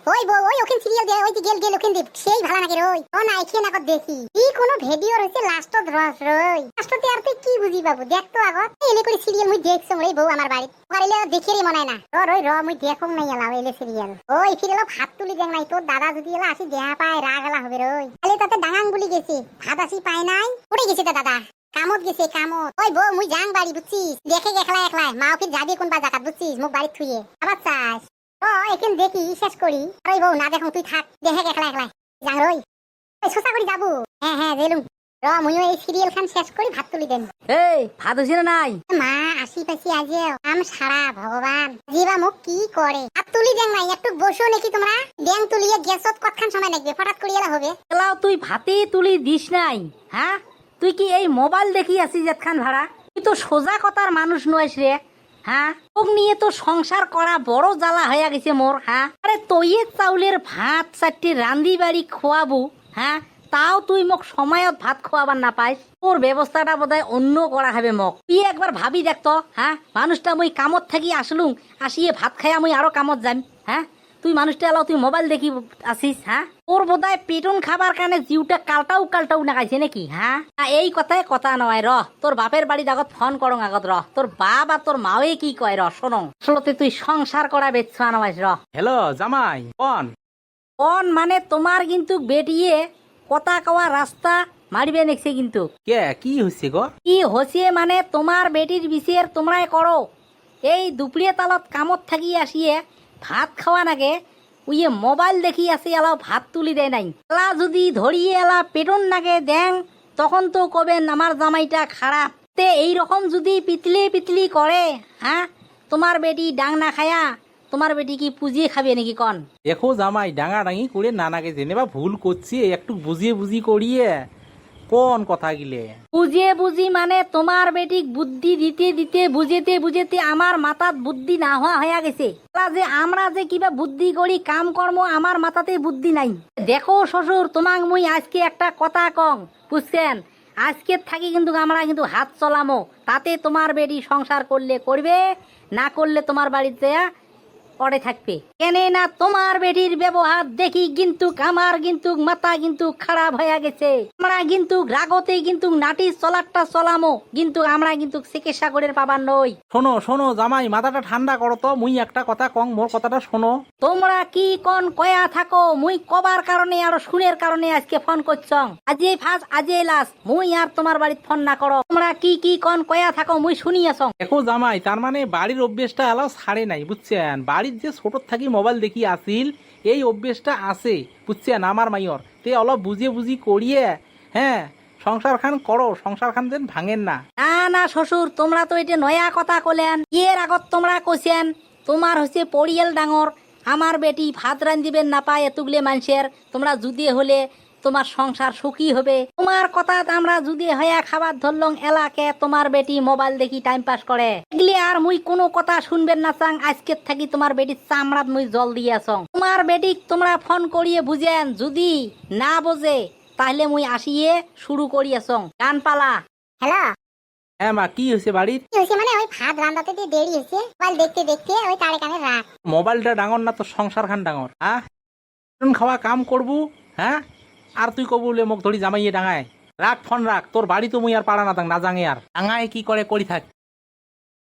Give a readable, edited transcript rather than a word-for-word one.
ওই বউ ওই ওখানে সিরিয়াল দে, ওই যে গেল গেল ওখানে দে, সেই ভালো নাকি রই ও না এখানে না দেখি কি কোন ভিডিও রইছে লাস্ট রস রই লাস্টতে আর তুই কি বুঝি বাবু দেখ তো আগত এলে করে সিরিয়াল মুই দেখছ রে বউ আমার বাড়ি পারিলে দেখে রে মনে না রই মুই দেখুম নাই এলা এলে সিরিয়াল ওই ফিরেলো ভাত তুলি দেখ নাই তোর দাদা যদি এলা আসি দেহা পায় রাগ এলা হবে রই তাহলে তাতে ডাঙাং বলি গেছে ভাত আসি পায় নাই পড়ে গেছে তো দাদা কামত গেছে কামত ওই বউ মুই যাং বাড়ি বুঝছিস দেখে একলা একলা মা ওকে যাবি কোন বা জাকাত বুঝছিস মুখ বাড়ি থুয়ে আবার চাস ও এখন দেখি শেষ করি ওই বউ না দেখো তুই থাক দেখে একলা একলা যাং রই ওই সোসা করি যাবো হ্যাঁ গেলুম মুইও এই সিরিয়াল খান শেষ করি ভাত তুলি দেন এই ভাত হইছে না নাই মা আসি পাশি আজে আম সারা ভগবান জিবা মুখ কি করে ভাত তুলি দেন নাই একটু বসো নাকি তোমরা ব্যাং তুলিয়ে গ্যাসত কতক্ষণ সময় লাগবে ফটাত করি এলা হবে এলাও তুই ভাতে তুলি দিস নাই হ্যাঁ তুই কি এই মোবাইল দেখি আসিস যেতখান ভাড়া তুই তো সোজা কথার মানুষ নয়স রে হ্যাঁ তোক নিয়ে তো সংসার করা বড় জ্বালা হয়ে গেছে মোর হ্যাঁ আরে তৈয়ের চাউলের ভাত চারটি রান্ধি বাড়ি খোয়াবো হ্যাঁ তাও তুই মোক সময়ত ভাত খোয়াবার না পাইস তোর ব্যবস্থাটা বোধহয় অন্য করা হবে মোক তুই একবার ভাবি দেখতো হ্যাঁ মানুষটা মুই কামত থাকি আসলুম আসিয়ে ভাত খাইয়া মুই আরো কামত যাম হ্যাঁ তুই মানুষটা এলাও তুই মোবাইল দেখি আসিস হ্যাঁ তোর বোধহয় পেটন খাবার কারণে জিউটা কালটাও নাগাইছে নাকি হ্যাঁ এই কথায় কথা নয় তোর বাপের বাড়ির আগত ফোন করং আগত তোর বাপ আর তোর মাওয়ে কি কয় শোনং আসলতে তুই সংসার করা বেচ্ছা নয় হ্যালো জামাই কোন মানে তোমার কিন্তু বেটিয়ে কথা কওয়া রাস্তা মারিবে নেছে কিন্তু কে কি হইছে গো কি হচ্ছে মানে তোমার বেটির বিশের তোমরাই করো এই দুপুরে তালত কামত থাকি আসিয়ে ভাত খাওয়া নাগে উইয়ে মোবাইল দেখি আসি এলা ভাত তুলি দেয় নাই এলা যদি ধরিয়ে এলা পেটন নাগে দেন তখন তো কবেন আমার জামাইটা খারাপ তে এইরকম যদি পিতলি করে হ্যাঁ তোমার বেটি ডাং না খায়া তোমার বেটি কি পুজিয়ে খাবে নাকি কন দেখো জামাই ডাঙি করে নানাকে জেনেবা ভুল করছি একটু বুঝি করিয়ে কোন কথা গিলে বুঝি মানে তোমার বেটিক বুদ্ধি দিতে বুঝেতে আমার মাথাত বুদ্ধি না হয়ে গেছে যে আমরা যে কিবা বুদ্ধি করি কাম কর্ম আমার মাথাতে বুদ্ধি নাই দেখো শ্বশুর তোমাক মুই আজকে একটা কথা কং বুঝছেন আজকে থাকি কিন্তু আমরা কিন্তু হাত চলামো তাতে তোমার বেটি সংসার করলে করবে না করলে তোমার বাড়িতে পড়ে থাকবে কেনে না তোমার বেটির ব্যবহার দেখি কিন্তু আমার কিন্তু মাথা কিন্তু খারাপ হয়ে গেছে আমরা কিন্তু রাগতে কিন্তু নাটি চলারটা চলামো কিন্তু আমরা কিন্তু চিকিৎসা করে পাবার নই শোনো জামাই মাথাটা ঠান্ডা করো তো মুই একটা কথা কং মোর কথাটা শোনো তোমরা কি কোন কয়া থাকো মুই কবার কারণে আর শুনের কারণে আজকে ফোন করছং আজে ফাঁস আজে লাস মুই আর তোমার বাড়িতে ফোন না করো তোমরা কি কোন কয়া থাকো মুই শুনি আসং দেখো জামাই তার মানে বাড়ির অভ্যেসটা এলাও ছাড়ে নাই বুঝছেন বাড়ির যে ছোট থাকি মোবাইল দেখি আসিল এই অভ্যেসটা আছে বুঝছেন আমার মাইয়র তে অলপ বুঝি করিয়ে হ্যাঁ সংসার খান করো সংসার খান যেন ভাঙেন না না শ্বশুর তোমরা তো এটা নয়া কথা কলেন এর আগত তোমরা কইছেন তোমার হচ্ছে পরিয়াল ডাঙর আমার বেটি ভাত রান্ধিবেন না পায় এতগুলো মানুষের তোমরা যদি হলে তোমার সংসার সুখী হবে তোমার কথা আমরা যদি হইয়া খাবার ধরলং এলাকে তোমার বেটি মোবাইল দেখি টাইম পাস করে এগুলি আর মুই কোনো কথা শুনবেন না চাং আজকে থাকি তোমার বেটির চামড়াত মুই জল দিয়ে আসং তোমার বেটি তোমরা ফোন করিয়ে বুঝেন যদি না বোঝে তাহলে মুই আসিয়ে শুরু করি আসং গান পালা হ্যালো হ্যাঁ মা কি হয়েছে বাড়ির কি হইছে মানে ওই ভাত রান্দাতে দেরি হইছে মোবাইল দেখতে ওই তারে কানে রাখ মোবাইলটা ডাঙর না তো সংসার খান ডাঙর হ্যাঁ খাওয়া কাম করবো হ্যাঁ আর তুই কব বলে মোক ধরি জামাইয়ে ডাঙায় রাখ ফোন রাখ তোর বাড়ি তো মুই আর পাড়া না যাঙে আর ডাঙায় কি করে করি থাক